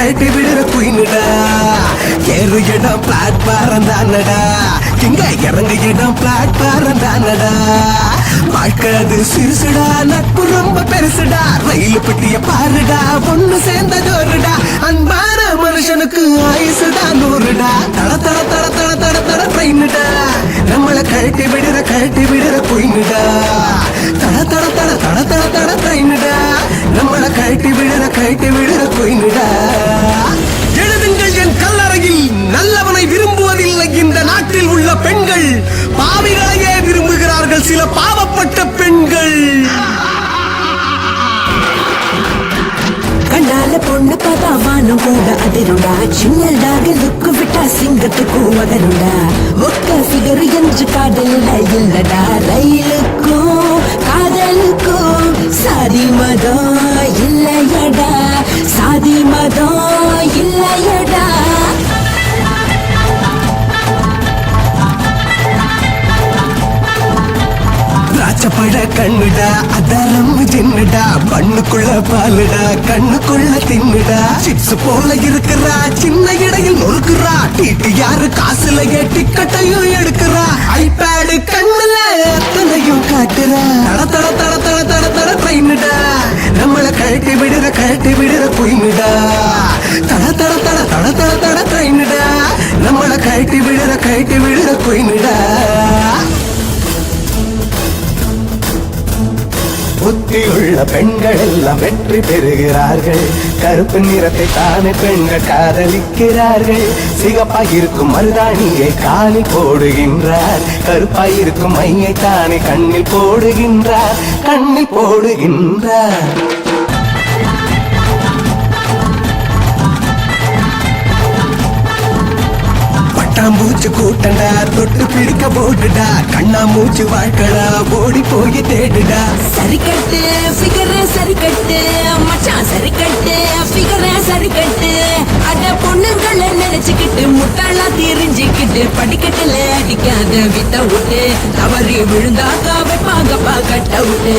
கழட்டி விடுற குயினுடா. ஏறு இடம் பிளாட்பாரம் தானடா, இங்க இறங்க இடம் பிளாட்பாரம் தானடா. வாழ்க்கை அது சிறுசுடா, நட்பு ரொம்ப பெருசுடா. ரயில் பெட்டிய பாருடா, ஒண்ணு சேர்ந்த ஜோருடா. அன்பான மனுஷனுக்கு ஆயுசுடா நூறுடா. தட தட தட தட தட தட ட்ரெயினுடா, நம்மள கழட்டி விடுற குயினுடா. தட தட தட தட தட தட ட்ரெயினுடா, நம்மள கழட்டி விடுற குயினுடா. எழுதுங்கள் என் கல்லறையில், நல்லவனை விரும்புவதில்லை இந்த நாட்டில் உள்ள பெண்கள். பாவிகளையே விரும்புகிறார்கள் சில பாவப்பட்ட பெண்கள். கண்ணால பொண்ணு பார்த்தா வானம் கூட அதிருடா. சின்னதாக லுக்கு விட்டா சிங்கத்துக்கு உதருடா. ஒக்க ஃபிகர் என்று காதலில் இல்லடா. ரயிலுக்கும் காதலுக்கும் சாதி மதம் இல்லையடா, சாதி மதம் இல்லையடா. ராச்சப்பட கண்ணுடா, அதரம் ஜின்னுடா. பண்ணுக்குள்ள பாலுடா, கண்ணுக்குள்ள தின்னுடா. சிப்ஸ் போல இருக்கிறா, சின்ன இடையில் நொறுக்குறா. டீட்டு யாரு காசுலயே டிக்கெட்டையும் எடுக்கிறா. ஐபேடு கண்ணுல அத்தனையும் காட்டுறா. தட தட தட தட தட தட ட்ரெயினுடா, நம்மள கழட்டி விடுற குயினுடா. தட தட தட தட தட தட ட்ரெயினுடா, நம்மள கழட்டி விடுற குயினுடா. புத்தியுள்ள பெண்கள் எல்லாம் வெற்றி பெறுகிறார்கள். கருப்பு நிறத்தை தானே பெண்கள் காதலிக்கிறார்கள். சிகப்பாயிருக்கும் மருதாணியை காலில் போடுகின்றார், கருப்பாயிருக்கும் மையை தானே கண்ணில் போடுகின்றார். பட்டாம்பூச்சு கூட்டண்டா, தொட்டு பிடிக்க போட்டுடா. கண்ணாமூச்சு வாழ்க்கடா, ஓடி போய் தேடுடா. சரி கட்டு ஃபிகர் சரி கட்டு மச்சான், சரி கட்டு ஃபிகர் சரி கட்டு. அட பொண்ணுங்களை நினைச்சுக்கிட்டு முட்டாளா தெரிஞ்சுக்கிட்டு படிக்கட்டுல அடிக்காத வித்த விட்டு. தவறி விழுந்தாக்கா வைப்பாங்கப்பா கட்ட விட்டு.